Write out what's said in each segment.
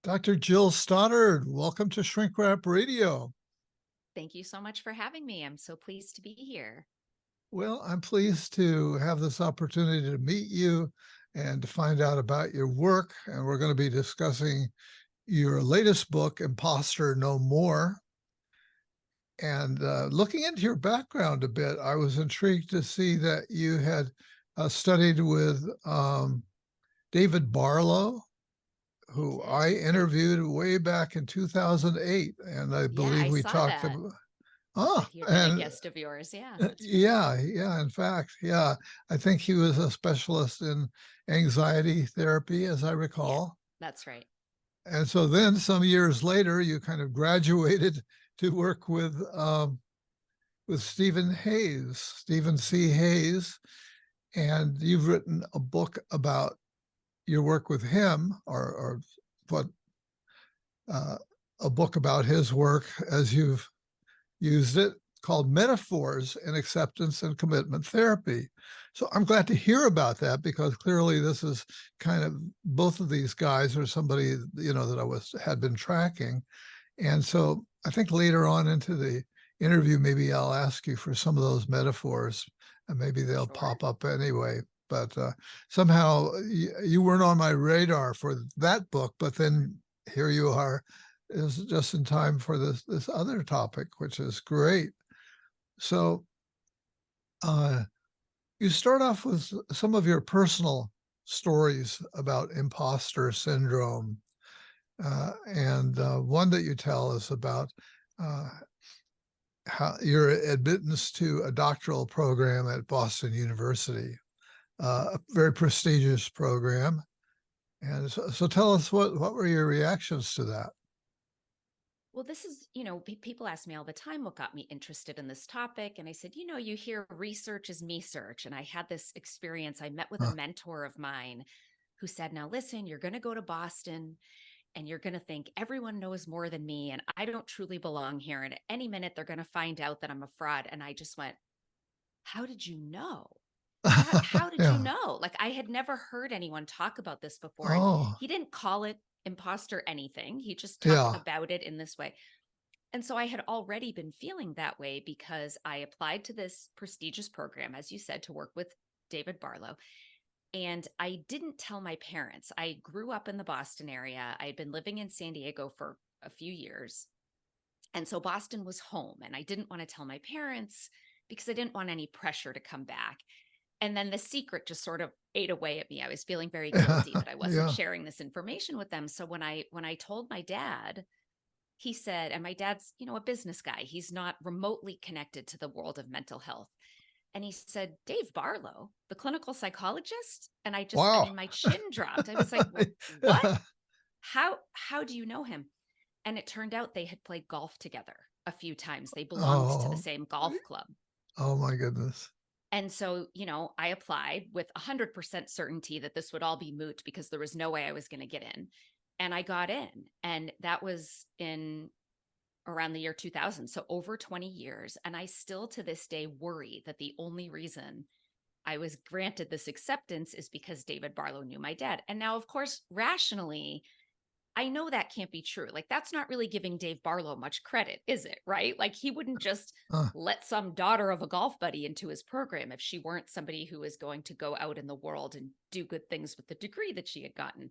Dr. Jill Stoddard, welcome to Shrink Wrap Radio. Thank you so much for having me. I'm so pleased to be here. Well, I'm pleased to have this opportunity to meet you and to find out about your work. And we're going to be discussing your latest book, Imposter No More. And looking into your background a bit, I was intrigued to see that you had studied with David Barlow, who I interviewed way back in 2008. And I Yeah, believe I we saw talked that. about, He had been a and guest of yours. Yeah, that's right. yeah, in fact, yeah. I think he was a specialist in anxiety therapy, as I Yeah, recall. that's right. And so then some years later, you kind of graduated to work with Stephen C. Hayes, and you've written a book about your work with him, or what uh, a book about his work as you've used it, called Metaphors in Acceptance and Commitment Therapy. So I'm glad to hear about that, because clearly this is kind of, both of these guys are somebody, that had been tracking. And so I think later on into the interview, maybe I'll ask you for some of those metaphors, and maybe they'll Sure. pop up anyway. But somehow you weren't on my radar for that book, but then here you are, is just in time for this other topic, which is great. So you start off with some of your personal stories about imposter syndrome. And one that you tell is about uh, how your admittance to a doctoral program at Boston University, a very prestigious program. And so tell us, what were your reactions to that? Well, this is, people ask me all the time what got me interested in this topic. And I said, you hear research is me search. And I had this experience. I met with a Huh. mentor of mine who said, now listen, you're going to go to Boston and you're going to think everyone knows more than me and I don't truly belong here. And at any minute, they're going to find out that I'm a fraud. And I just went, how did you know? How did you Yeah. know? Like I had never heard anyone talk about this before. And Oh, he didn't call it imposter anything. He just talked yeah. about it in this way. And so I had already been feeling that way because I applied to this prestigious program, as you said, to work with David Barlow. And I didn't tell my parents. I grew up in the Boston area. I had been living in San Diego for a few years. And so Boston was home. And I didn't want to tell my parents because I didn't want any pressure to come back. And then the secret just sort of ate away at me. I was feeling very guilty that I wasn't Yeah. sharing this information with them. So when I told my dad, he said, and my dad's, a business guy. He's not remotely connected to the world of mental health. And he said, Dave Barlow, the clinical psychologist. And Wow. my chin dropped. I was like, what? How do you know him? And it turned out they had played golf together a few times. They belonged to the Oh, same golf club. oh my goodness. And so, I applied with 100% certainty that this would all be moot because there was no way I was going to get in. And I got in. And that was in around the year 2000. So over 20 years. And I still to this day worry that the only reason I was granted this acceptance is because David Barlow knew my dad. And now, of course, rationally, I know that can't be true. Like, that's not really giving Dave Barlow much credit, is it? Right? Like, he wouldn't just Uh, let some daughter of a golf buddy into his program if she weren't somebody who was going to go out in the world and do good things with the degree that she had gotten.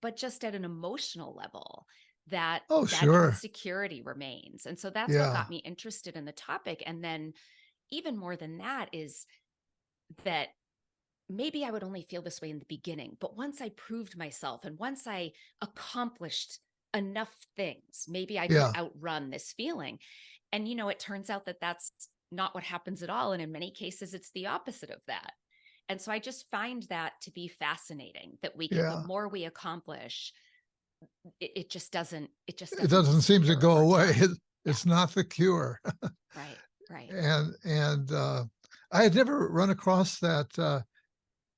But just at an emotional level, that oh, that sure. insecurity remains. And so that's what Yeah. got me interested in the topic. And then even more than that is that maybe I would only feel this way in the beginning, but once I proved myself and once I accomplished enough things, maybe I could Yeah. outrun this feeling. And, it turns out that that's not what happens at all. And in many cases, it's the opposite of that. And so I just find that to be fascinating that the Yeah. more we accomplish, it just It doesn't doesn't seem to disappear go over away. time. Yeah. It's not the cure. Right. Right. And I had never run across that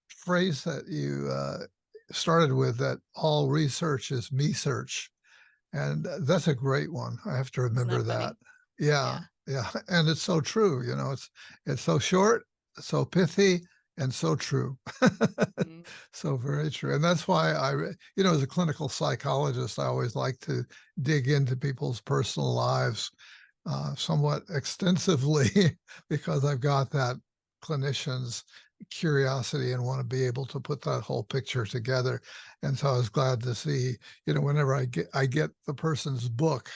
phrase that you started with, that all research is me search. And that's a great one. I have to Isn't remember that that. funny? Yeah. Yeah. Yeah. And it's so true. It's so short, so pithy, and so true. Mhm. So very true. And that's why as a clinical psychologist, I always like to dig into people's personal lives somewhat extensively because I've got that clinician's curiosity and want to be able to put that whole picture together. And so I was glad to see, whenever I get the person's book,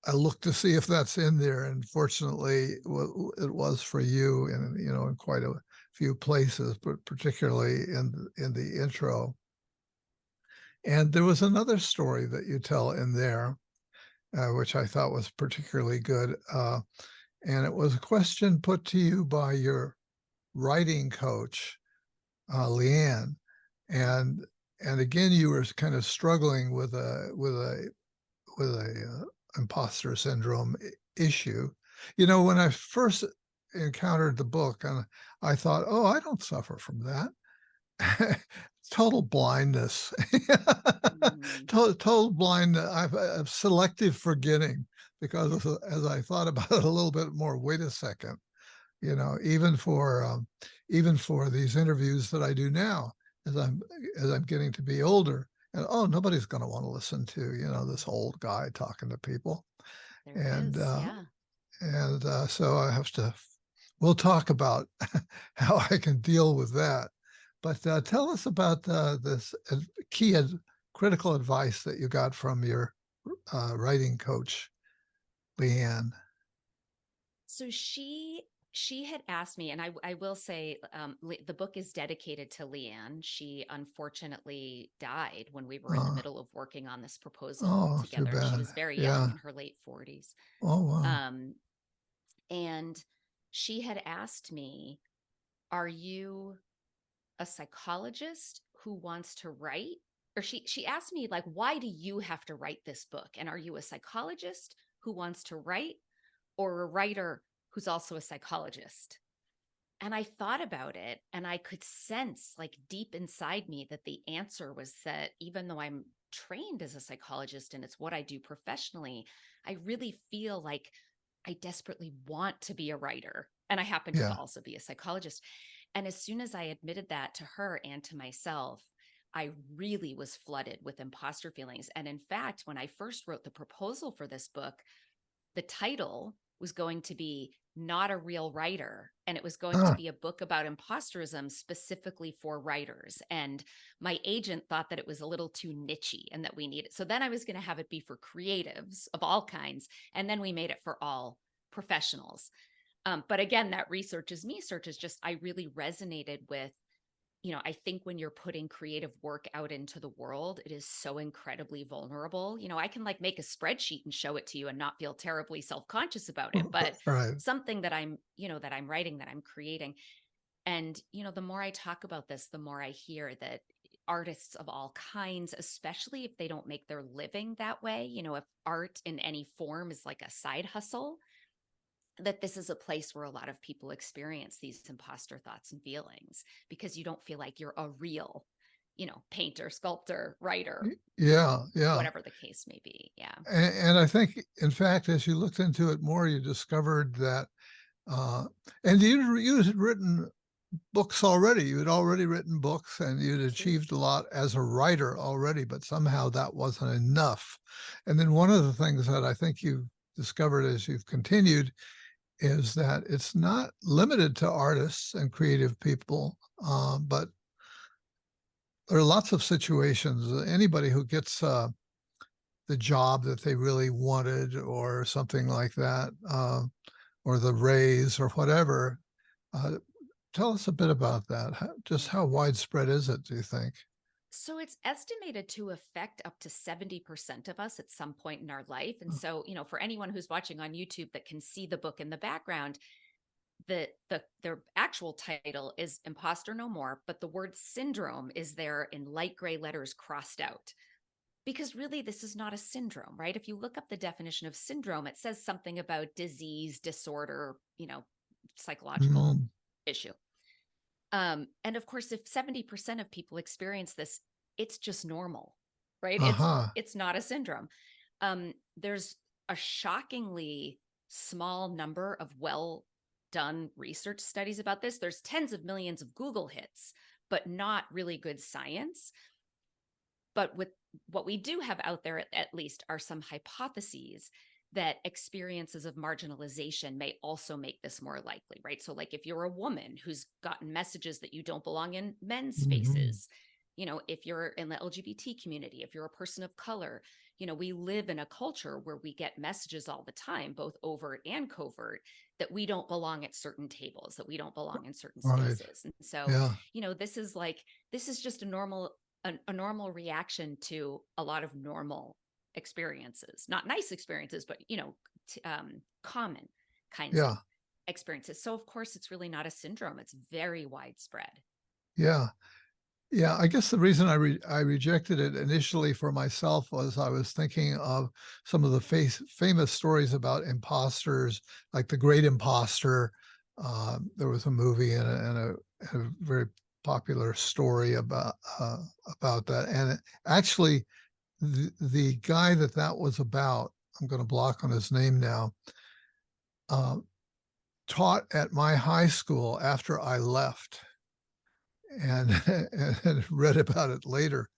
I look to see if that's in there. And fortunately, it was for you in quite a few places, but particularly in the intro. And there was another story that you tell in there, which I thought was particularly good. And it was a question put to you by your writing coach, Leanne, and again you were kind of struggling with a imposter syndrome issue. When I first encountered the book, and I thought, oh, I don't suffer from that. Total blindness. Mhm. Total blind. I've selective forgetting because as I thought about it a little bit more, wait a second, even for these interviews that I do now, as I'm getting to be older, and oh, nobody's going to want to listen to this old guy talking to people, There it and is. Yeah. so I have to. We'll talk about how I can deal with that. But tell us about this critical advice that you got from your writing coach, Leanne. So she had asked me, and I will say, the book is dedicated to Leanne. She unfortunately died when we were in the Uh, middle of working on this proposal oh, too together, and she bad. was very young, Yeah. in her late 40s. Oh, wow. Um, and she had asked me, "Are you a psychologist who wants to write?" Or she asked me, like, "Why do you have to write this book? And are you a psychologist who wants to write, or a writer who's also a psychologist?" And I thought about it, and I could sense, like, deep inside me, that the answer was that even though I'm trained as a psychologist and it's what I do professionally, I really feel like I desperately want to be a writer. And I happen to Yeah. also be a psychologist. And as soon as I admitted that to her and to myself, I really was flooded with imposter feelings. And in fact, when I first wrote the proposal for this book, the title was going to be Not a Real Writer. And it was going to Ah, be a book about imposterism specifically for writers. And my agent thought that it was a little too nichey and that we needed. So then I was going to have it be for creatives of all kinds. And then we made it for all professionals. But again, that research is me search is just, I really resonated with, I think when you're putting creative work out into the world, it is so incredibly vulnerable. I can like make a spreadsheet and show it to you and not feel terribly self-conscious about it, but right. something that that I'm writing, that I'm creating. And, the more I talk about this, the more I hear that artists of all kinds, especially if they don't make their living that way, if art in any form is like a side hustle, that this is a place where a lot of people experience these imposter thoughts and feelings because you don't feel like you're a real, painter, sculptor, writer, Yeah, yeah. whatever the case may be. Yeah. And I think, in fact, as you looked into it more, you discovered that, uh, and you had written books already. You had already written books and you'd True. achieved a lot as a writer already, but somehow that wasn't enough. And then one of the things that I think you've discovered as you've continued is that it's not limited to artists and creative people, but there are lots of situations. Anybody who gets the job that they really wanted, or something like that, or the raise, or whatever. Uh, Tell us a bit about that. Just Yeah. how widespread is it, do you think? So it's estimated to affect up to 70% of us at some point in our life. And so, for anyone who's watching on YouTube that can see the book in the background, their actual title is Imposter No More, but the word syndrome is there in light gray letters crossed out. Because really, this is not a syndrome, right? If you look up the definition of syndrome, it says something about disease, disorder, psychological Mm, issue. And of course, if 70% of people experience this, it's just normal, right? It's uh-huh. it's not a syndrome. There's a shockingly small number of done research studies about this. There's tens of millions of Google hits, but not really good science. But with what we do have out there, at least, are some hypotheses that experiences of marginalization may also make this more likely, right? So, like if you're a woman who's gotten messages that you don't belong in men's Mhm. spaces, if you're in the LGBT community, if you're a person of color, we live in a culture where we get messages all the time, both overt and covert, that we don't belong at certain tables, that we don't belong in certain Right. spaces. And so, Yeah. this is just a normal reaction to a lot of normal experiences, not nice experiences, but common kinds of Yeah. experiences. So of course it's really not a syndrome. It's very widespread. Yeah. Yeah, I guess the reason I rejected it initially for myself was I was thinking of some of the famous stories about imposters, like The Great Imposter. There was a movie and a very popular story about that. And actually, the guy that was about, I'm going to block on his name now, uh, taught at my high school after I left and and read about it later.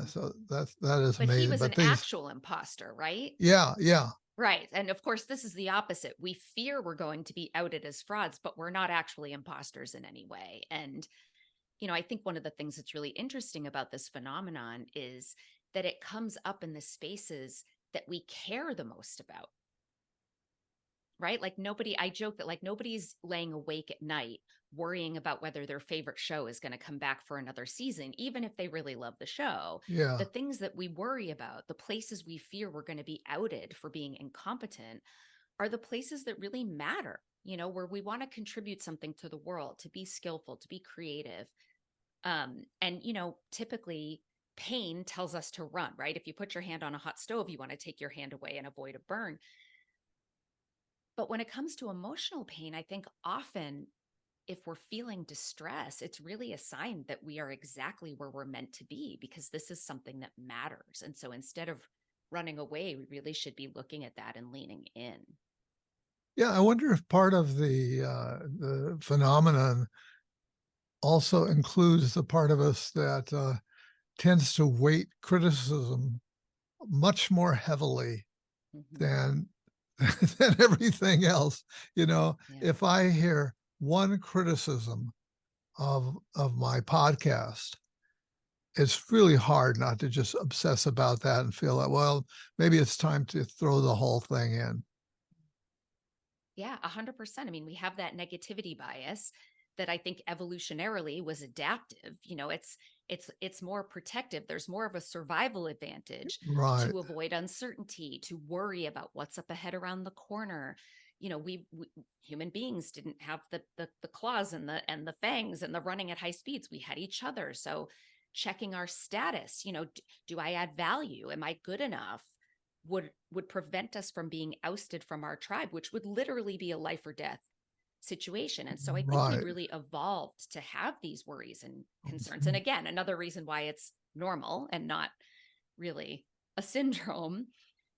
So that is But he amazing. was an But these, actual imposter, right? yeah, yeah, Right. And of course, this is the opposite. We fear we're going to be outed as frauds, but we're not actually imposters in any way. And, I think one of the things that's really interesting about this phenomenon is that it comes up in the spaces that we care the most about. Right? Like I joke that like nobody's laying awake at night worrying about whether their favorite show is going to come back for another season, even if they really love the show. yeah, The things that we worry about, the places we fear we're going to be outed for being incompetent, are the places that really matter, where we want to contribute something to the world, to be skillful, to be creative. And, typically pain tells us to run, right? If you put your hand on a hot stove, you want to take your hand away and avoid a burn. But when it comes to emotional pain, I think often if we're feeling distress, it's really a sign that we are exactly where we're meant to be because this is something that matters. And so instead of running away, we really should be looking at that and leaning in. yeah. I wonder if part of the phenomenon also includes the part of us that tends to weight criticism much more heavily Mm-hmm. than than everything else. Yeah. If I hear one criticism of my podcast, it's really hard not to just obsess about that and feel like, well, maybe it's time to throw the whole thing in. Yeah, 100%. I mean, we have that negativity bias that I think evolutionarily was adaptive. It's more protective. There's more of a survival advantage Right. to avoid uncertainty, to worry about what's up ahead around the corner. We human beings didn't have the claws and the fangs and the running at high speeds. We had each other. So checking our status, do I add value? Am I good enough? Would prevent us from being ousted from our tribe, which would literally be a life or death situation. And so I think we've Right. really evolved to have these worries and concerns. And Mhm. again, another reason why it's normal and not really a syndrome.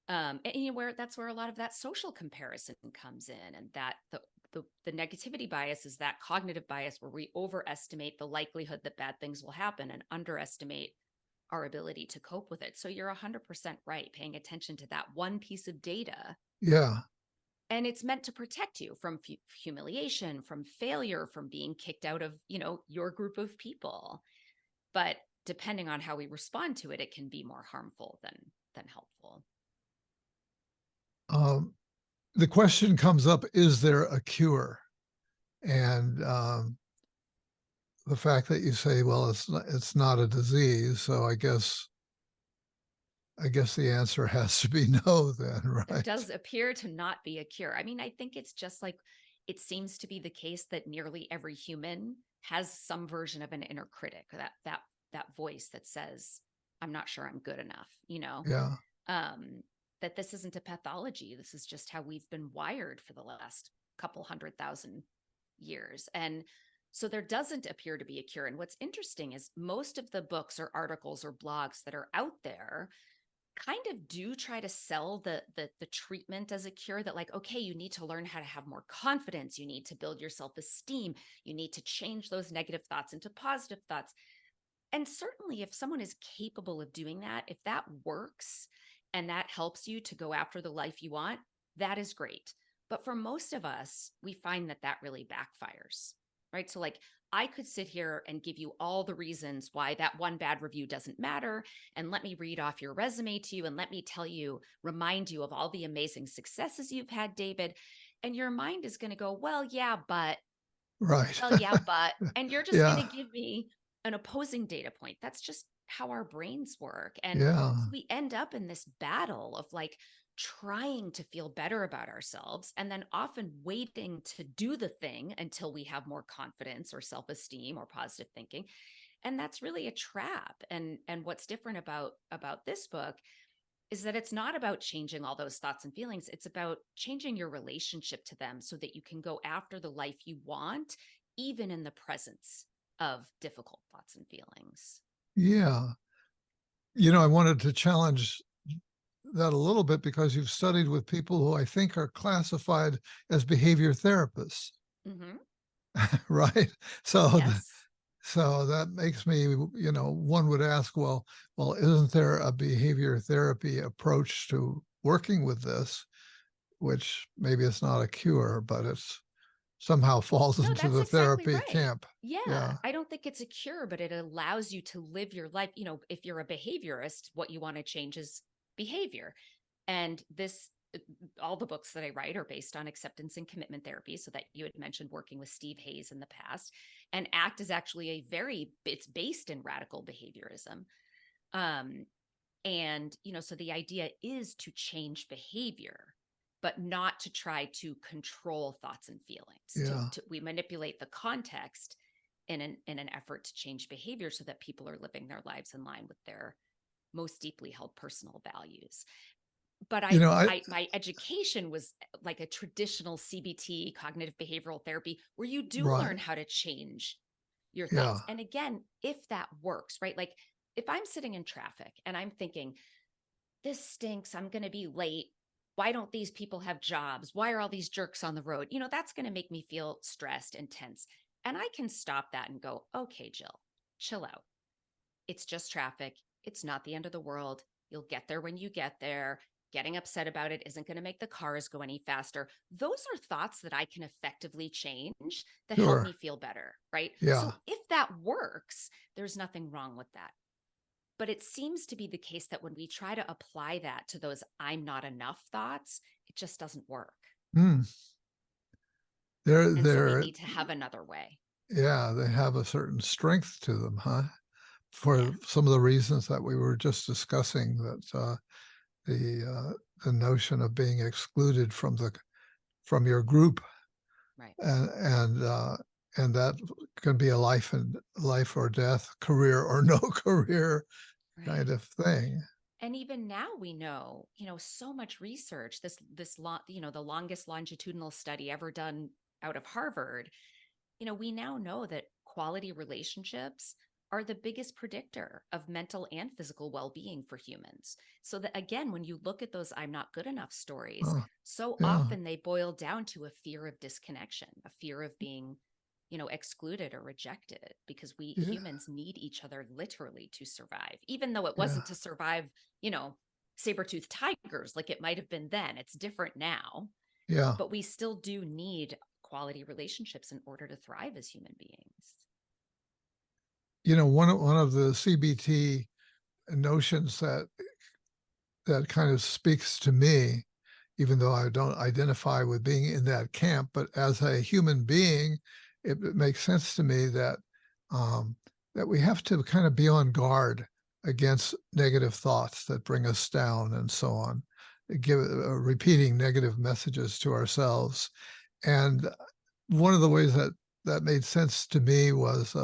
And where that's where a lot of that social comparison comes in, and that the negativity bias is that cognitive bias where we overestimate the likelihood that bad things will happen and underestimate our ability to cope with it. So you're 100% right, paying attention to that one piece of data. Yeah. And it's meant to protect you from humiliation, from failure, from being kicked out of, your group of people. But depending on how we respond to it, it can be more harmful than helpful. Um, the question comes up, is there a cure? And the fact that you say, well, it's not a disease, so I guess the answer has to be no then, There right? does appear to not be a cure. I mean, I think it's just like it seems to be the case that nearly every human has some version of an inner critic, that voice that says, I'm not sure I'm good enough. Yeah. um, that this isn't a pathology. This is just how we've been wired for the last couple 100,000 years. And so there doesn't appear to be a cure. And what's interesting is most of the books or articles or blogs that are out there kind of do try to sell the treatment as a cure, that like, okay, you need to learn how to have more confidence, you need to build your self-esteem, you need to change those negative thoughts into positive thoughts. And certainly if someone is capable of doing that, if that works and that helps you to go after the life you want, that is great. But for most of us, we find that that really backfires, right? So like, I could sit here and give you all the reasons why that one bad review doesn't matter. And let me read off your resume to you. And let me tell you, remind you of all the amazing successes you've had, David. And your mind is going to go, well, yeah, but, Right. well, yeah, but, and you're just going Yeah. to give me an opposing data point. That's just how our brains work. And Yeah. so we end up in this battle of like trying to feel better about ourselves and then often waiting to do the thing until we have more confidence or self-esteem or positive thinking. And that's really a trap. And what's different about this book is that it's not about changing all those thoughts and feelings. It's about changing your relationship to them so that you can go after the life you want, even in the presence of difficult thoughts and feelings. Yeah. I wanted to challenge that a little bit because you've studied with people who I think are classified as behavior therapists, Mm-hmm. right? So, Yes. so that makes me, one would ask, well, isn't there a behavior therapy approach to working with this, which maybe it's not a cure, but it's somehow falls No, into that's the exactly therapy right. camp. Yeah. Yeah. I don't think it's a cure, but it allows you to live your life. If you're a behaviorist, what you want to change is behavior. And all the books that I write are based on acceptance and commitment therapy. So that you had mentioned working with Steve Hayes in the past. And ACT is actually it's based in radical behaviorism. Um, so the idea is to change behavior, but not to try to control thoughts and feelings. Yeah. We manipulate the context in an effort to change behavior so that people are living their lives in line with their most deeply held personal values. But I my education was like a traditional CBT, cognitive behavioral therapy, where you do right. learn how to change your Yeah. thoughts. And again, if that works, right? Like if I'm sitting in traffic and I'm thinking, this stinks, I'm going to be late. Why don't these people have jobs? Why are all these jerks on the road? That's going to make me feel stressed and tense. And I can stop that and go, okay, Jill, chill out. It's just traffic. It's not the end of the world. You'll get there when you get there. Getting upset about it isn't going to make the cars go any faster. Those are thoughts that I can effectively change that help Sure. me feel better, right? Yeah. So if that works, there's nothing wrong with that. But it seems to be the case that when we try to apply that to those I'm not enough thoughts, it just doesn't work. Hmm. And so we They're, need to have another way. yeah, they have a certain strength to them, huh? Yeah. For some of the reasons that we were just discussing, that the notion of being excluded from your group, Right. and that can be a life or death, career or no career Right. kind of thing. And even now we know, so much research, the longest longitudinal study ever done out of Harvard, we now know that quality relationships are the biggest predictor of mental and physical well-being for humans. So that again, when you look at those I'm not good enough stories, Oh, so yeah, often they boil down to a fear of disconnection, a fear of being excluded or rejected, because we yeah, humans need each other literally to survive, even though it yeah, wasn't to survive, you know, saber-toothed tigers like it might have been then. It's different now, yeah. but we still do need quality relationships in order to thrive as human beings. One of the CBT notions that kind of speaks to me, even though I don't identify with being in that camp, but as a human being, it makes sense to me um, that we have to kind of be on guard against negative thoughts that bring us down and so on, repeating negative messages to ourselves. And one of the ways that made sense to me was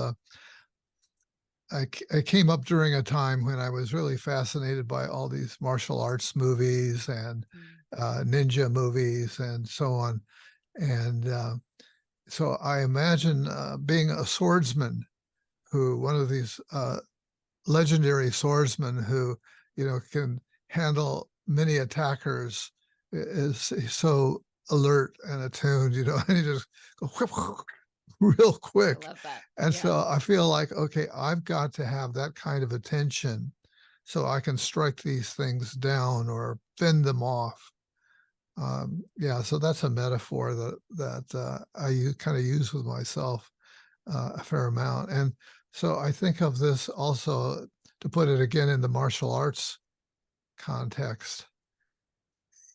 I came up during a time when I was really fascinated by all these martial arts movies and Mm. ninja movies and so on. And so I imagine being a swordsman, one of these legendary swordsmen who, can handle many attackers is so alert and attuned, and you just go whip, real I quick. love that. And Yeah. so I feel like, okay, I've got to have that kind of attention so I can strike these things down or fend them off. Yeah, so that's a metaphor that I kind of use with myself a fair amount. And so I think of this also, to put it again in the martial arts context,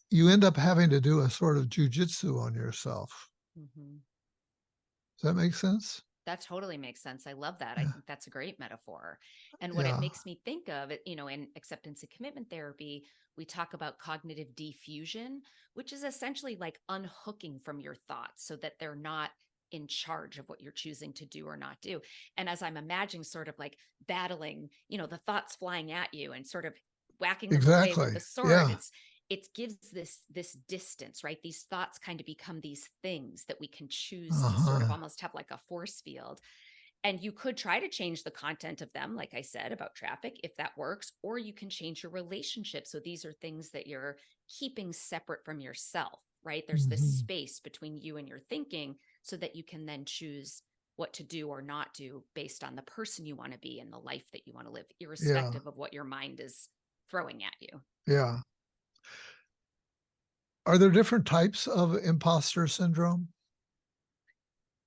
you end up having to do a sort of jujitsu on yourself. Mhm. Does that make sense? That totally makes sense. I love that. I Yeah. think that's a great metaphor. And what it Yeah. makes me think of, in acceptance and commitment therapy, we talk about cognitive diffusion, which is essentially like unhooking from your thoughts so that they're not in charge of what you're choosing to do or not do. And as I'm imagining sort of like battling, the thoughts flying at you and sort of whacking them away with Exactly. the sword, Yeah. it gives this distance, right? These thoughts kind of become these things that we can choose to sort of Uh-huh. almost have like a force field. And you could try to change the content of them, like I said about traffic, if that works, or you can change your relationship. So these are things that you're keeping separate from yourself, right? There's this Hmm. space between you and your thinking so that you can then choose what to do or not do based on the person you want to be and the life that you want to live, Yeah. irrespective of what your mind is throwing at you. Yeah. Are there different types of imposter syndrome?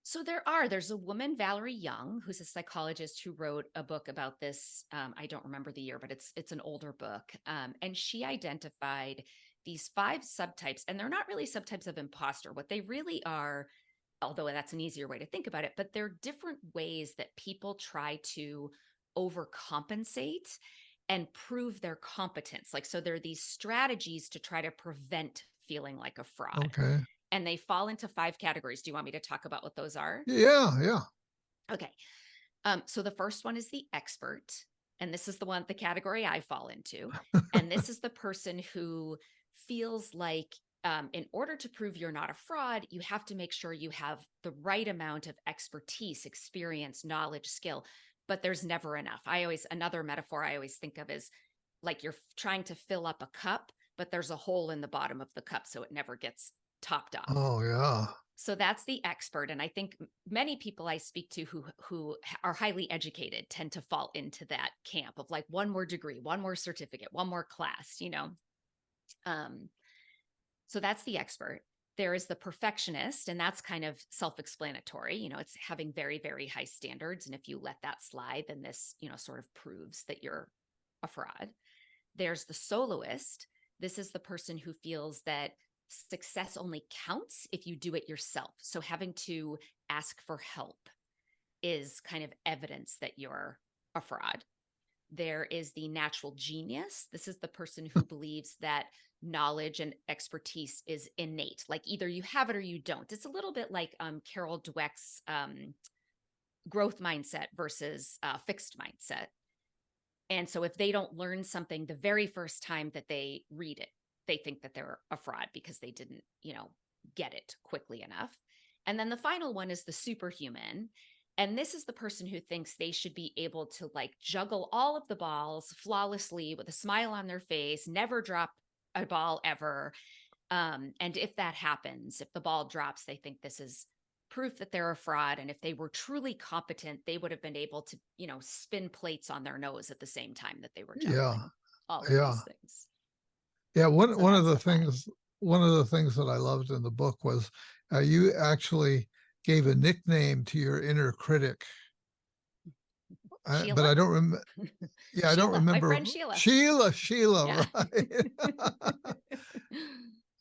So there's a woman, Valerie Young, who's a psychologist who wrote a book about this. I don't remember the year, but it's an older book. And she identified these 5 subtypes, and they're not really subtypes of imposter. What they really are, although that's an easier way to think about it, but they're different ways that people try to overcompensate and prove their competence. Like, so there are these strategies to try to prevent feeling like a fraud, Okay. and they fall into 5 categories. Do you want me to talk about what those are? Yeah. Yeah. Okay. So the first one is the expert, and this is the category I fall into. And this is the person who feels like, in order to prove you're not a fraud, you have to make sure you have the right amount of expertise, experience, knowledge, skill, but there's never enough. Another metaphor I always think of is like you're trying to fill up a cup, but there's a hole in the bottom of the cup, so it never gets topped off. Oh, yeah. So that's the expert, and I think many people I speak to who are highly educated tend to fall into that camp of like one more degree, one more certificate, one more class. Um, so that's the expert. There is the perfectionist, and that's kind of self-explanatory. It's having very, very high standards, and if you let that slide, then this, sort of proves that you're a fraud. There's the soloist. This is the person who feels that success only counts if you do it yourself. So having to ask for help is kind of evidence that you're a fraud. There is the natural genius. This is the person who believes that knowledge and expertise is innate. Like either you have it or you don't. It's a little bit like Carol Dweck's growth mindset versus fixed mindset. And so if they don't learn something the very first time that they read it, they think that they're a fraud because they didn't, get it quickly enough. And then the final one is the superhuman. And this is the person who thinks they should be able to like juggle all of the balls flawlessly with a smile on their face, never drop a ball ever. And if that happens, if the ball drops, they think this is proof that they're a fraud. And if they were truly competent, they would have been able to, spin plates on their nose at the same time that they were Yeah. juggling all of Yeah. these things. Yeah. One, So one of that's the the 5. things, one of the things that I loved in the book was you actually gave a nickname to your inner critic. But Sheila. I don't remember. Yeah, I don't Sheila, my remember. friend Sheila. Sheila, Yeah. right.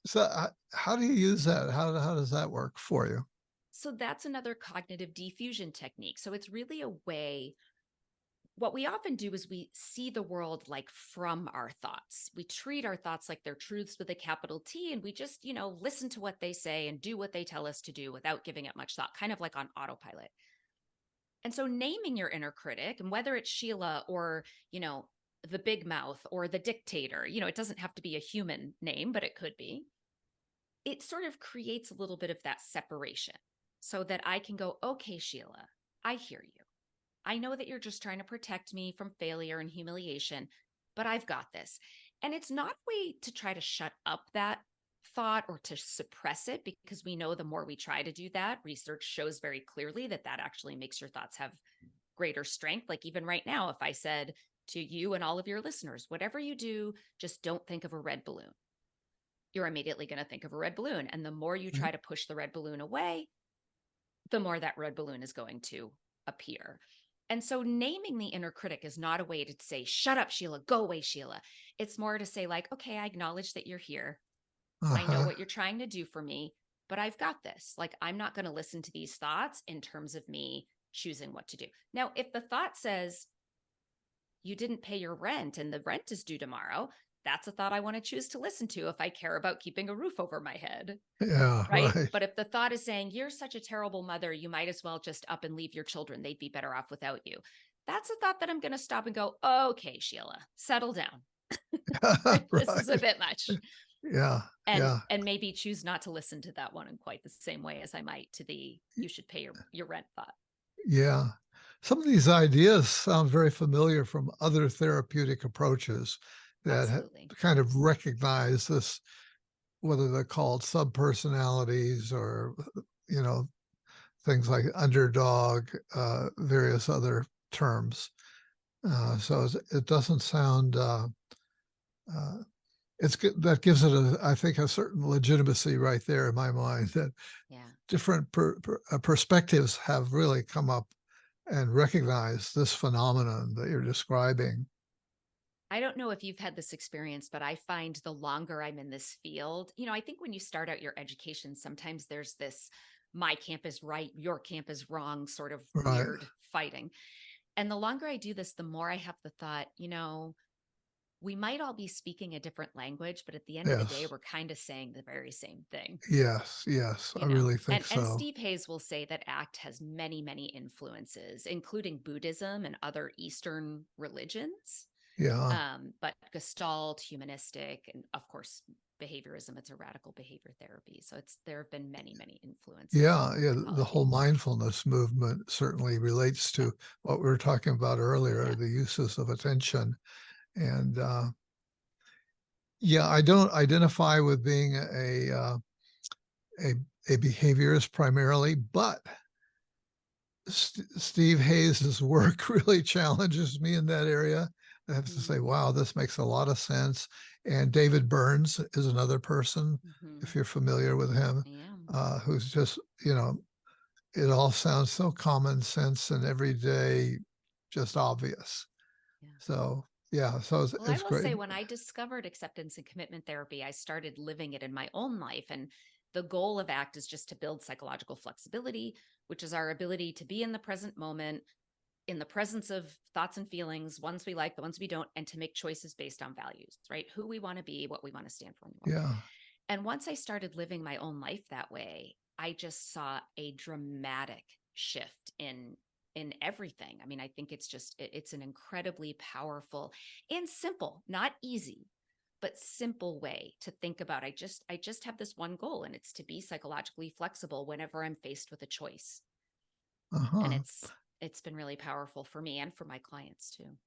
So how do you use that? How does that work for you? So that's another cognitive diffusion technique. So it's really a way, what we often do is we see the world like from our thoughts. We treat our thoughts like they're truths with a capital T, and we just, listen to what they say and do what they tell us to do without giving it much thought, kind of like on autopilot. And so naming your inner critic, and whether it's Sheila or, the big mouth or the dictator, it doesn't have to be a human name, but it could be. It sort of creates a little bit of that separation so that I can go, okay, Sheila, I hear you. I know that you're just trying to protect me from failure and humiliation, but I've got this. And it's not a way to try to shut up that thought or to suppress it, because we know the more we try to do that, research shows very clearly that that actually makes your thoughts have greater strength. Like even right now, if I said to you and all of your listeners, whatever you do, just don't think of a red balloon, you're immediately going to think of a red balloon. And the more you try to push the red balloon away, the more that red balloon is going to appear. And so naming the inner critic is not a way to say, shut up, Sheila, go away, Sheila. It's more to say, like, okay, I acknowledge that you're here. I know what you're trying to do for me, but I've got this. Like, I'm not going to listen to these thoughts in terms of me choosing what to do. Now, if the thought says you didn't pay your rent and the rent is due tomorrow, that's a thought I want to choose to listen to if I care about keeping a roof over my head. Yeah, Right. right. But if the thought is saying, you're such a terrible mother, you might as well just up and leave your children. They'd be better off without you. That's a thought that I'm going to stop and go, okay, Sheila, settle down. This is a Right. bit much. Yeah. And Yeah. and maybe choose not to listen to that one in quite the same way as I might to the you should pay your rent thought. Yeah. Some of these ideas sound very familiar from other therapeutic approaches that Absolutely. kind of recognize this, whether they're called subpersonalities or, you know, things like underdog, various other terms. So it doesn't sound, it's good. That gives it, I think, a certain legitimacy right there in my mind, that Yeah. different perspectives have really come up and recognized this phenomenon that you're describing. I don't know if you've had this experience, but I find the longer I'm in this field, I think when you start out your education, sometimes there's this my camp is right, your camp is wrong sort of Right. weird fighting. And the longer I do this, the more I have the thought, we might all be speaking a different language, but at the end of the day, Yes. we're kind of saying the very same thing. Yes. Yes. I really think And so. Steve Hayes will say that ACT has many, many influences, including Buddhism and other Eastern religions. Yeah. But Gestalt, humanistic, and of course, behaviorism, it's a radical behavior therapy. So there have been many, many influences. Yeah. Yeah. The Psychology. whole mindfulness movement certainly relates to what we were talking about earlier, Yeah. the uses of attention. And yeah, I don't identify with being a behaviorist primarily, but Steve Hayes's work really challenges me in that area. I have to say, wow, this makes a lot of sense. And David Burns is another person, if you're familiar with him, who's just, it all sounds so common sense and everyday, just obvious. Yeah. So, yeah, so Well, I it's will great. say when I discovered acceptance and commitment therapy, I started living it in my own life. And the goal of ACT is just to build psychological flexibility, which is our ability to be in the present moment, in the presence of thoughts and feelings, ones we like, the ones we don't, and to make choices based on values, right? Who we want to be, what we want to stand for in the world. Yeah. And once I started living my own life that way, I just saw a dramatic shift in everything. I mean, I think it's an incredibly powerful and simple, not easy, but simple way to think about. I just have this one goal, and it's to be psychologically flexible whenever I'm faced with a choice. And it's been really powerful for me and for my clients too.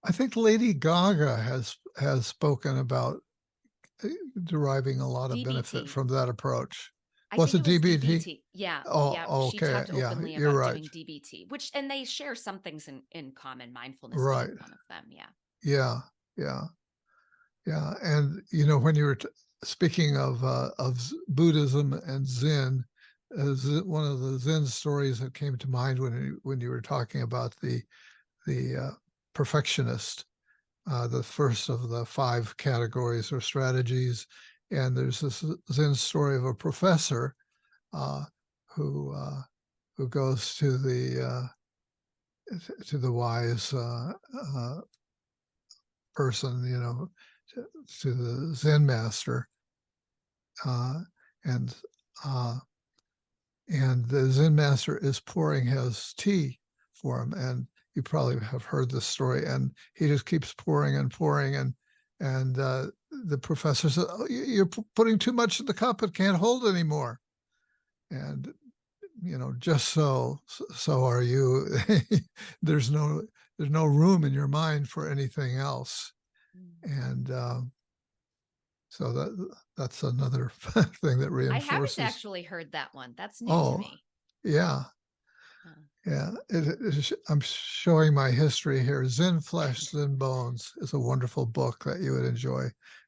I think Lady Gaga has spoken about deriving a lot of benefit DBT. from that approach. I Was think it it was DBT? DBT. Yeah. Yeah. Oh, She okay. talked Yeah, openly you're about right. doing DBT, and they share some things in common, mindfulness Right. being one of them. Yeah. Yeah. Yeah. Yeah. And, when you were speaking of Buddhism and Zen, one of the Zen stories that came to mind when you were talking about the perfectionist, the first of the 5 categories or strategies. And there's this Zen story of a professor who goes to the wise person, to the Zen master, and the Zen master is pouring his tea for him, and you probably have heard this story, and he just keeps pouring and pouring, and the professor says, "Oh, you're putting too much in the cup; it can't hold anymore." And just so are you. there's no room in your mind for anything else. And so that's another thing that I haven't reinforces. actually heard that one. That's new to Oh, me. yeah. Yeah. I'm showing my history here. Zen Flesh, Zen Bones is a wonderful book that you would enjoy.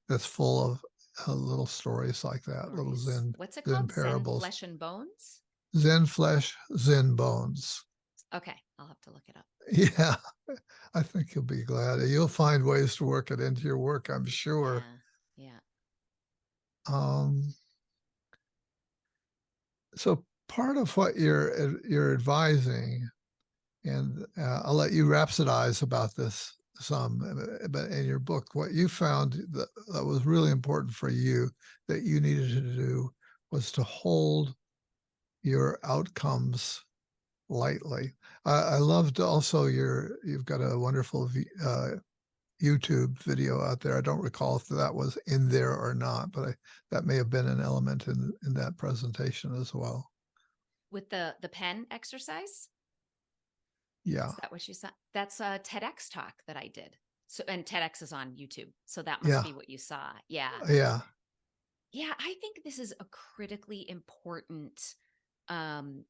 That's full of little stories like that, little Stories. What's it Zen called? Zen parables. Flesh and Bones? Zen Flesh, Zen Bones. Okay, I'll have to look it up. Yeah. I think you'll be glad. You'll find ways to work it into your work, I'm sure. Yeah. Um, so part of what you're advising, and I'll let you rhapsodize about this some, but in your book, what you found that was really important for you that you needed to do was to hold your outcomes lightly. I loved also you've got a wonderful YouTube video out there. I don't recall if that was in there or not, but that may have been an element in that presentation as well. With the pen exercise? Yeah. Is that what you saw? That's a TEDx talk that I did. So, and TEDx is on YouTube. So that must Yeah. be what you saw. Yeah. Yeah. Yeah. I think this is a critically important, um,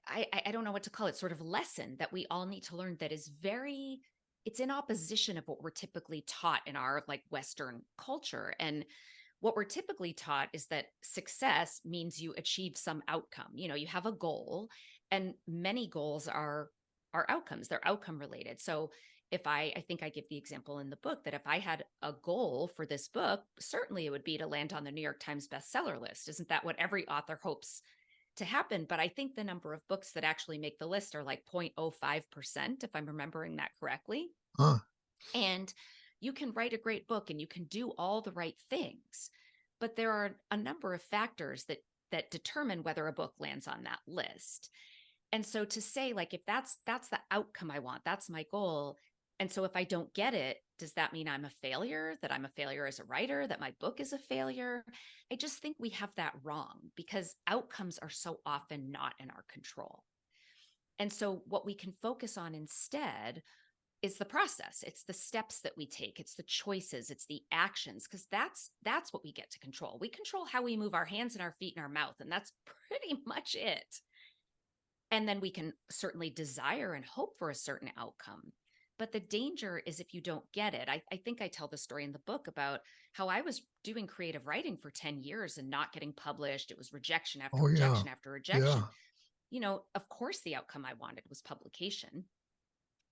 I don't know what to call it, sort of lesson that we all need to learn that is very, it's in opposition of what we're typically taught in our like Western culture. And what we're typically taught is that success means you achieve some outcome. You know, you have a goal, and many goals are outcomes. They're outcome related. So if I think I give the example in the book that if I had a goal for this book, certainly it would be to land on the New York Times bestseller list. Isn't that what every author hopes to happen? But I think the number of books that actually make the list are like 0.05%, if I'm remembering that correctly. Huh. And you can write a great book and you can do all the right things, but there are a number of factors that determine whether a book lands on that list. And so to say like if that's the outcome I want, that's my goal, and so if I don't get it, does that mean I'm a failure, that I'm a failure as a writer, that my book is a failure? I just think we have that wrong because outcomes are so often not in our control. And so what we can focus on instead is the process. It's the steps that we take, it's the choices, it's the actions, because that's what we get to control. We control how we move our hands and our feet and our mouth, and that's pretty much it. And then we can certainly desire and hope for a certain outcome. But the danger is if you don't get it. I think I tell the story in the book about how I was doing creative writing for 10 years and not getting published. It was rejection after Oh, yeah. rejection after Yeah. rejection. You know, of course, the outcome I wanted was publication.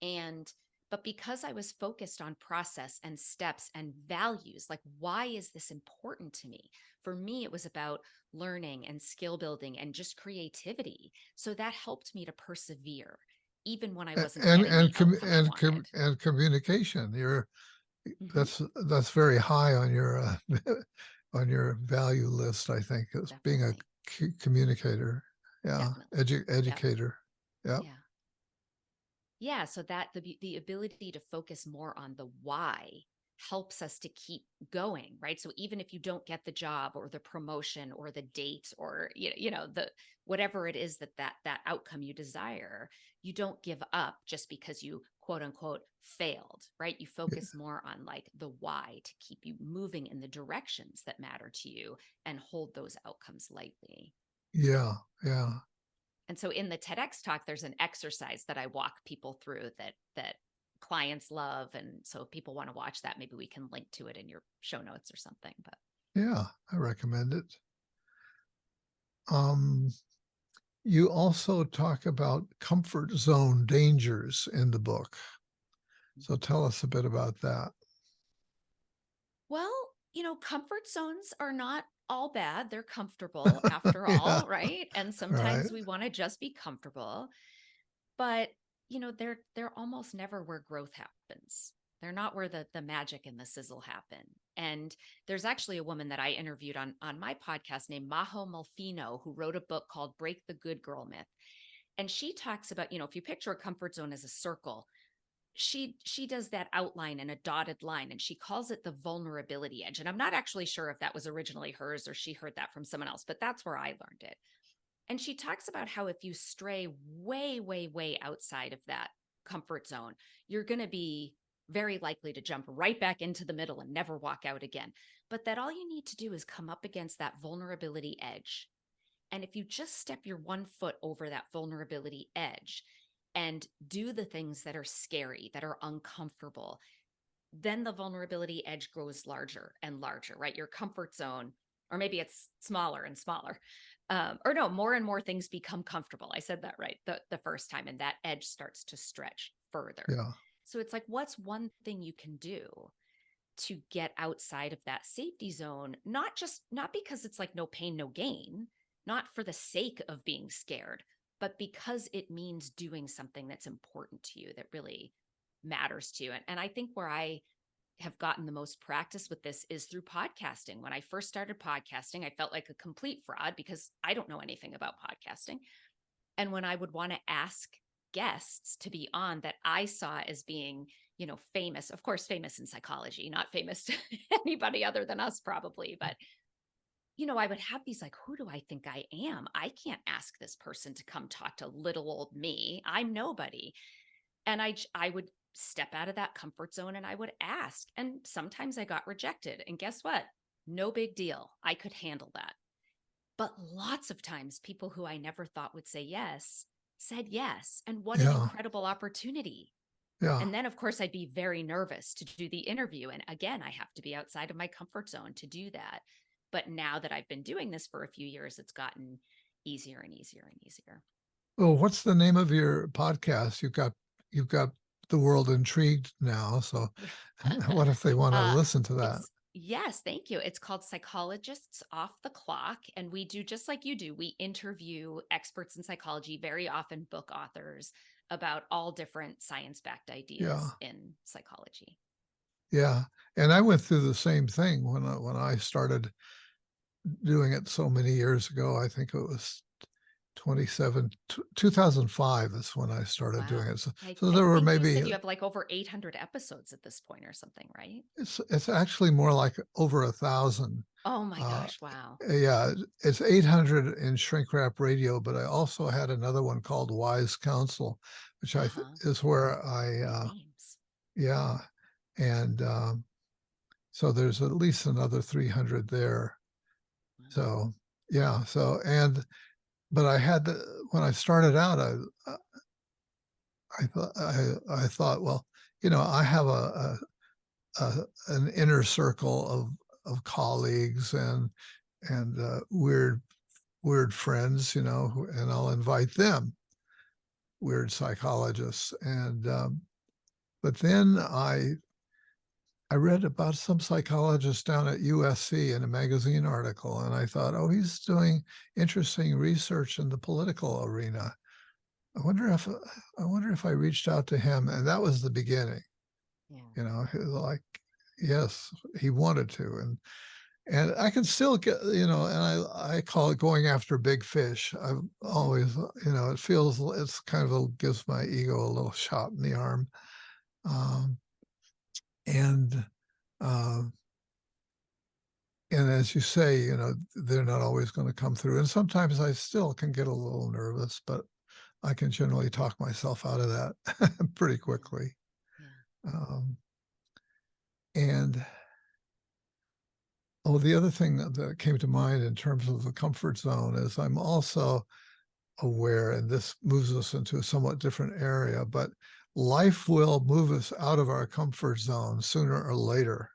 And but because I was focused on process and steps and values, like why is this important to me? For me, it was about learning and skill building and just creativity. So that helped me to persevere, even when I wasn't getting the outcome I wanted. And communication. Mm-hmm. That's very high on your on your value list, I think, as being a Definitely. communicator. Yeah. Definitely. Yeah. Educator. Yeah. Yeah. Yeah, so that the ability to focus more on the why helps us to keep going, right? So even if you don't get the job or the promotion or the date or the whatever it is that outcome you desire, you don't give up just because you quote unquote failed, right? You focus more on like the why to keep you moving in the directions that matter to you and hold those outcomes lightly. Yeah. Yeah. And so in the TEDx talk, there's an exercise that I walk people through that clients love. And so if people want to watch that, maybe we can link to it in your show notes or something. But Yeah. I recommend it. Um, you also talk about comfort zone dangers in the book. So tell us a bit about that. well, comfort zones are not all bad. They're comfortable after Yeah. all, right? And Right. sometimes we want to just be comfortable. But they're almost never where growth happens. They're not where the magic and the sizzle happen. And there's actually a woman that I interviewed on my podcast named Maho Malfino, who wrote a book called Break the Good Girl Myth. And she talks about, if you picture a comfort zone as a circle, she does that outline in a dotted line, and she calls it the vulnerability edge. And I'm not actually sure if that was originally hers or she heard that from someone else, but that's where I learned it. And she talks about how if you stray way, way, way outside of that comfort zone, you're going to be very likely to jump right back into the middle and never walk out again. But that all you need to do is come up against that vulnerability edge. And if you just step your one foot over that vulnerability edge and do the things that are scary, that are uncomfortable, then the vulnerability edge grows larger and larger, right? Your comfort zone, or maybe it's smaller and smaller. Or no, more and more things become comfortable. I said that right the first time, and that edge starts to stretch further. Yeah. So it's like, what's one thing you can do to get outside of that safety zone? Not because it's like no pain, no gain, not for the sake of being scared, but because it means doing something that's important to you, that really matters to you. And I think where I have gotten the most practice with this is through podcasting. When I first started podcasting, I felt like a complete fraud because I don't know anything about podcasting. And when I would want to ask guests to be on that I saw as being, famous, of course, famous in psychology, not famous to anybody other than us, probably, but I would have these like, who do I think I am? I can't ask this person to come talk to little old me. I'm nobody. And I would step out of that comfort zone and I would ask. And sometimes I got rejected. And guess what? No big deal. I could handle that. But lots of times, people who I never thought would say yes said yes. And what an Yeah. incredible opportunity. Yeah. And then, of course, I'd be very nervous to do the interview. And again, I have to be outside of my comfort zone to do that. But now that I've been doing this for a few years, it's gotten easier and easier and easier. Well, what's the name of your podcast? You've got the world intrigued now. So what if they want to uh, listen to that? yes, thank you. It's called Psychologists Off the Clock. And we do just like you do. We interview experts in psychology, very often book authors, about all different science-backed Yeah. ideas in psychology. Yeah. And I went through the same thing when I started doing it so many years ago. I think it was 2005 is when I started doing Wow. it. So, I, so I there were think you maybe, said you have like over 800 episodes at this point or something, right? it's actually more like over 1,000. Oh my Uh, gosh. Wow. yeah, it's 800 in shrink wrap radio, but I also had another one called Wise Counsel, which Uh-huh. is where Great names. yeah. And so there's at least another 300 there. Wow. So, yeah. But I had when I started out, I thought, well, I have an inner circle of colleagues and weird friends, and I'll invite them, weird psychologists. And but then I read about some psychologist down at USC in a magazine article, and I thought, oh, he's doing interesting research in the political arena. I wonder if I reached out to him, and that was the beginning. Yeah. Like, yes, he wanted to, and I can still get, and I call it going after big fish. I've always, it's kind of gives my ego a little shot in the arm, um, and uh, and as you say, they're not always going to come through, and sometimes I still can get a little nervous, but I can generally talk myself out of that pretty quickly. Yeah. Um, and oh, the other thing that came to mind in terms of the comfort zone is I'm also aware, and this moves us into a somewhat different area, but life will move us out of our comfort zone sooner or later.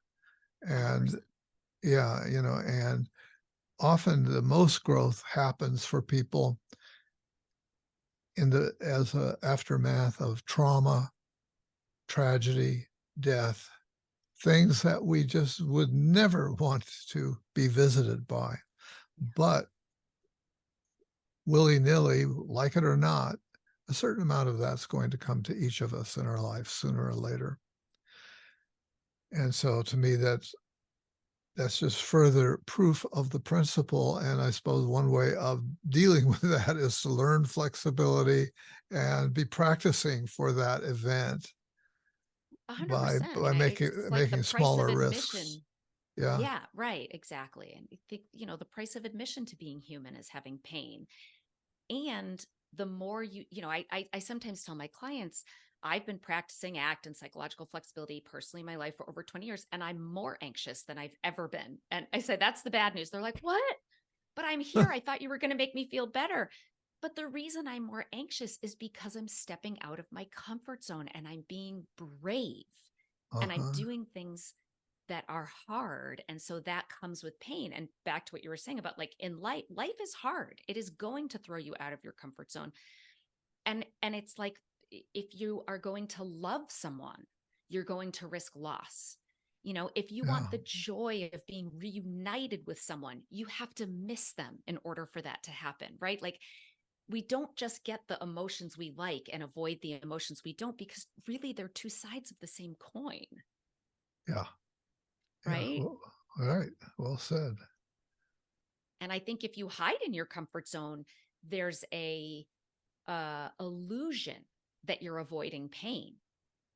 And 100%. yeah, and often the most growth happens for people as a aftermath of trauma, tragedy, death, things that we just would never want to be visited by. But willy-nilly, like it or not, a certain amount of that's going to come to each of us in our life sooner or later. And so to me, that's just further proof of the principle. And I suppose one way of dealing with that is to learn flexibility and be practicing for that event by 100%. by making It's like the making price of smaller risks. admission. Yeah. Yeah, right. Exactly. And I think, the price of admission to being human is having pain. And the more I sometimes tell my clients, I've been practicing ACT and psychological flexibility personally in my life for over 20 years, and I'm more anxious than I've ever been. And I say, that's the bad news. They're like, what? But I'm here. I thought you were going to make me feel better. But the reason I'm more anxious is because I'm stepping out of my comfort zone and I'm being brave and I'm Uh-huh. doing things that are hard. And so that comes with pain. And back to what you were saying about like in life, life is hard. It is going to throw you out of your comfort zone. And it's like if you are going to love someone, you're going to risk loss. You know, if you Yeah. want the joy of being reunited with someone, you have to miss them in order for that to happen, right? Like we don't just get the emotions we like and avoid the emotions we don't, because really they're two sides of the same coin, Yeah. Yeah. right? Well, all right. Well said. And I think if you hide in your comfort zone, there's a illusion that you're avoiding pain,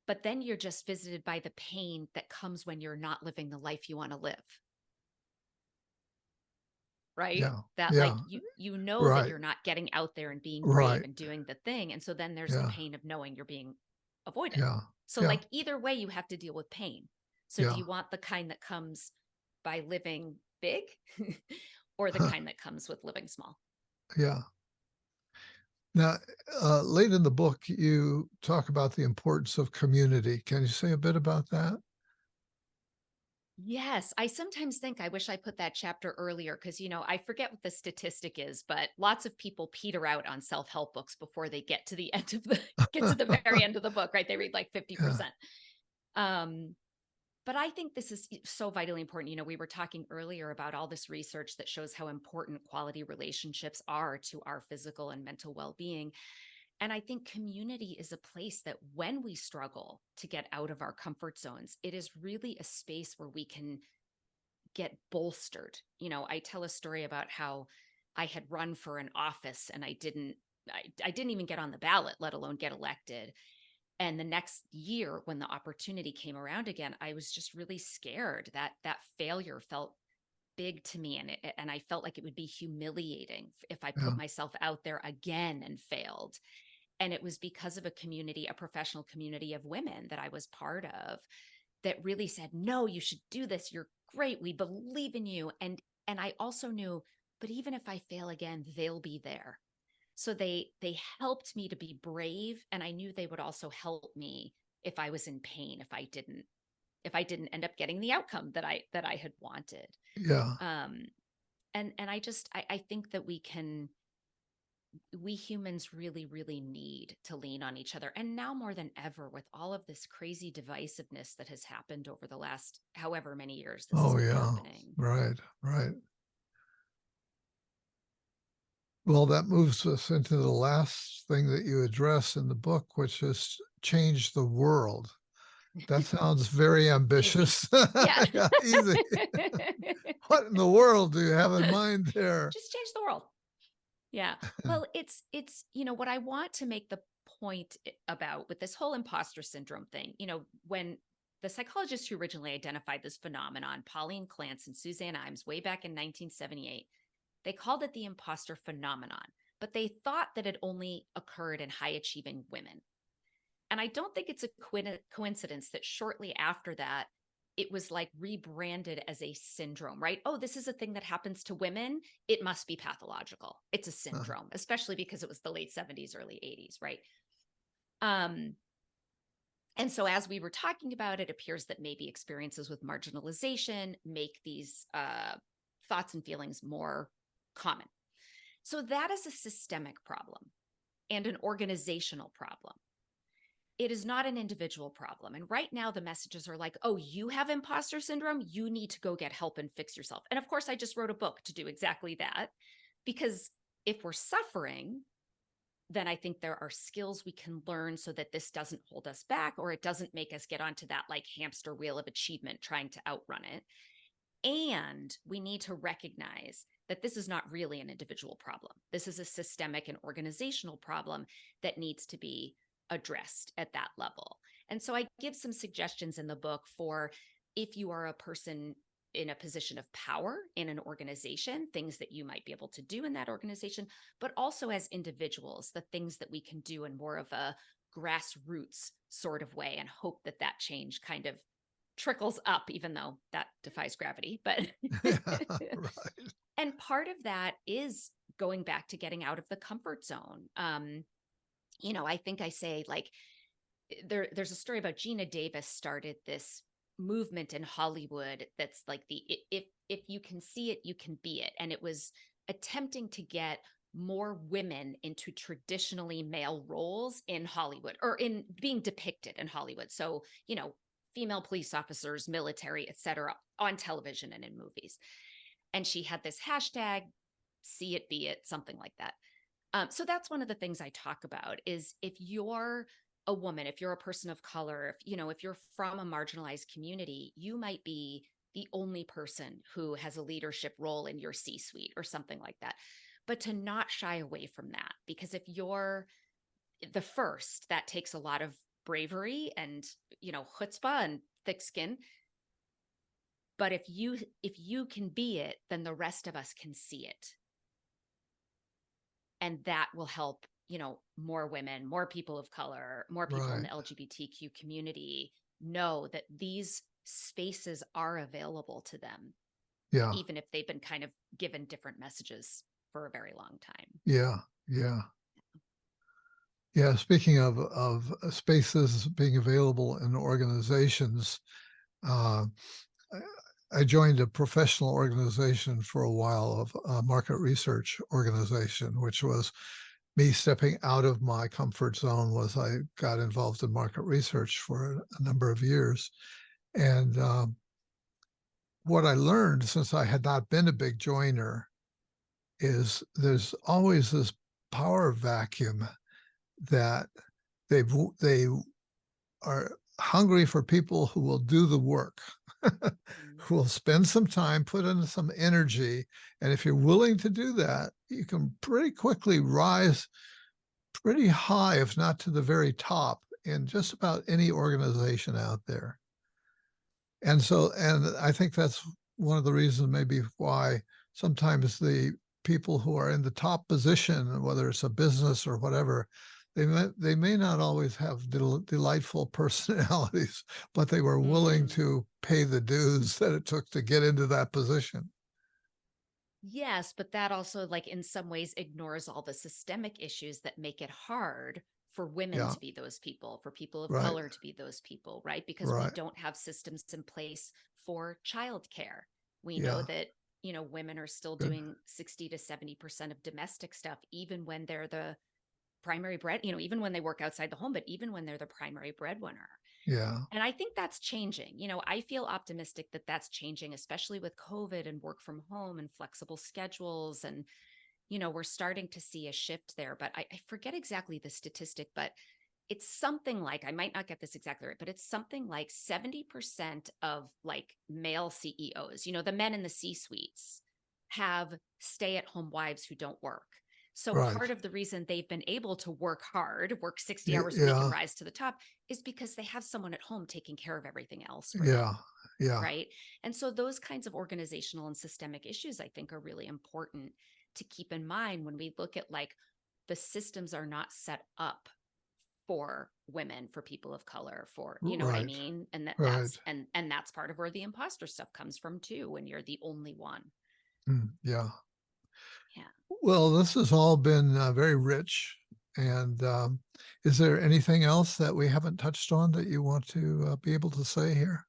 but then you're just visited by the pain that comes when you're not living the life you want to live, right? Yeah. That like Yeah. you know that Right. you're not getting out there and being brave Right. and doing the thing, and so then there's the Yeah. pain of knowing you're being avoided. Yeah. So Yeah. like either way you have to deal with pain. So do Yeah. you want the kind that comes by living big or the kind that comes with living small? Yeah. Now, late in the book, you talk about the importance of community. Can you say a bit about that? Yes, I sometimes think I wish I put that chapter earlier because, you know, I forget what the statistic is, but lots of people peter out on self-help books before they get to the end of the get to the very end of the book, right? They read like Yeah. 50%. Um, but I think this is so vitally important. You know, we were talking earlier about all this research that shows how important quality relationships are to our physical and mental well-being. And I think community is a place that when we struggle to get out of our comfort zones, it is really a space where we can get bolstered. You know, I tell a story about how I had run for an office and I didn't even get on the ballot, let alone get elected. And the next year when the opportunity came around again, I was just really scared that that failure felt big to me, and I felt like it would be humiliating if I Yeah. put myself out there again and failed. And it was because of a community, a professional community of women that I was part of, that really said, no, you should do this, you're great, we believe in you. And I also knew, but even if I fail again, they'll be there. So they helped me to be brave, and I knew they would also help me if I was in pain, if I didn't end up getting the outcome that I had wanted. Yeah. um and I think that we humans really, really need to lean on each other. And now more than ever, with all of this crazy divisiveness that has happened over the last however many years this has Oh, been yeah. happening. Right. Right. Well, that moves us into the last thing that you address in the book, which is change the world. That sounds very Easy. ambitious. Yeah. Yeah, easy. What in the world do you have in mind there? Just change the world. Yeah. Well, it's, you know, what I want to make the point about with this whole imposter syndrome thing, you know, when the psychologists who originally identified this phenomenon, Pauline Clance and Suzanne Imes, way back in 1978, they called it the imposter phenomenon, but they thought that it only occurred in high achieving women. And I don't think it's a coincidence that shortly after that, it was like rebranded as a syndrome, right? Oh, this is a thing that happens to women. It must be pathological. It's a syndrome, especially because it was the late 70s, early 80s, right? Um, and so as we were talking about, it appears that maybe experiences with marginalization make these thoughts and feelings more common. So that is a systemic problem and an organizational problem. It is not an individual problem. And right now, the messages are like, oh, you have imposter syndrome. You need to go get help and fix yourself. And of course, I just wrote a book to do exactly that. Because if we're suffering, then I think there are skills we can learn so that this doesn't hold us back, or it doesn't make us get onto that like hamster wheel of achievement trying to outrun it. And we need to recognize that this is not really an individual problem. This is a systemic and organizational problem that needs to be addressed at that level. And so I give some suggestions in the book for if you are a person in a position of power in an organization, things that you might be able to do in that organization, but also as individuals, the things that we can do in more of a grassroots sort of way and hope that that change kind of trickles up, even though that defies gravity. But Yeah, right. and part of that is going back to getting out of the comfort zone. I think I say, like, there's a story about Gina Davis started this movement in Hollywood that's like if you can see it, you can be it. And it was attempting to get more women into traditionally male roles in Hollywood, or in being depicted in Hollywood. So, female police officers, military, etc., on television and in movies. And she had this hashtag, see it, be it, something like that. So that's one of the things I talk about is if you're a woman, if you're a person of color, if you're from a marginalized community, you might be the only person who has a leadership role in your C-suite or something like that. But to not shy away from that, because if you're the first, that takes a lot of bravery and, chutzpah and thick skin. But if you can be it, then the rest of us can see it. And that will help, more women, more people of color, more people in the Right. LGBTQ community know that these spaces are available to them, Yeah. even if they've been kind of given different messages for a very long time. Yeah. Yeah. Yeah. Speaking of spaces being available in organizations, uh, I joined a professional organization for a while, of a market research organization, which was me stepping out of my comfort zone. Was I got involved in market research for a number of years. And what I learned, since I had not been a big joiner, is there's always this power vacuum that they are hungry for people who will do the work, who will spend some time, put in some energy. And if you're willing to do that, you can pretty quickly rise pretty high, if not to the very top, in just about any organization out there. And I think that's one of the reasons maybe why sometimes the people who are in the top position, whether it's a business or whatever, they may not always have delightful personalities, but they were willing to pay the dues that it took to get into that position. Yes, but that also, like, in some ways ignores all the systemic issues that make it hard for women Yeah, to be those people, for people of right, color to be those people, right? Because we right. don't have systems in place for childcare. We know Yeah, that, women are still good. doing 60 to 70% of domestic stuff, even when they're the primary even when they work outside the home, but even when they're the primary breadwinner. Yeah, And I think that's changing. I feel optimistic that that's changing, especially with COVID and work from home and flexible schedules. And, we're starting to see a shift there. But I forget exactly the statistic, but it's something like, I might not get this exactly right, but it's something like 70% of, like, male CEOs, the men in the C-suites, have stay-at-home wives who don't work. So right. part of the reason they've been able to work hard, work 60 hours a week and Yeah, rise to the top, is because they have someone at home taking care of everything else for yeah, them. yeah. Right. And so those kinds of organizational and systemic issues, I think, are really important to keep in mind when we look at, like, the systems are not set up for women, for people of color, for, you know what I Right, mean? And right. that's part of where the imposter stuff comes from too, when you're the only one. Yeah. Yeah. Well, this has all been very rich. And is there anything else that we haven't touched on that you want to be able to say here?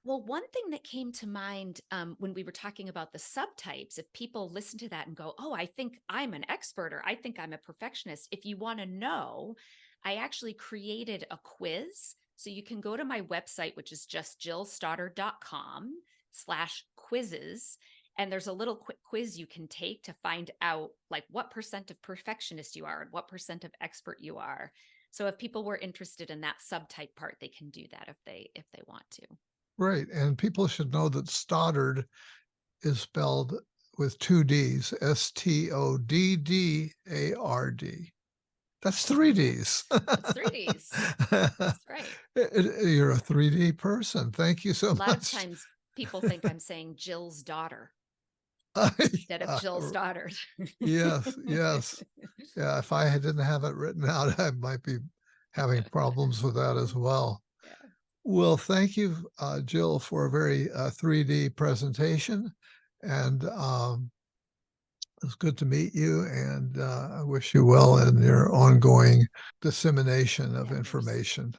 Well, one thing that came to mind when we were talking about the subtypes, if people listen to that and go, oh, I think I'm an expert, or I think I'm a perfectionist, if you want to know, I actually created a quiz. So you can go to my website, which is just jillstoddard.com/quizzes. And there's a little quick quiz you can take to find out, like, what percent of perfectionist you are and what percent of expert you are. So if people were interested in that subtype part, they can do that if they want to. Right. And people should know that Stoddard is spelled with two D's, Stoddard. That's three D's. That's 3Ds. That's right. You're a 3D person. Thank you so A lot of much. times people think I'm saying Jill's daughter instead of Uh, Jill Stoddard. yes, yes. Yeah, if I didn't have it written out, I might be having problems with that as well. Yeah. Well, thank you, Jill, for a very 3D presentation. And it's good to meet you. And I wish you well in your ongoing dissemination of Yeah, yours. information.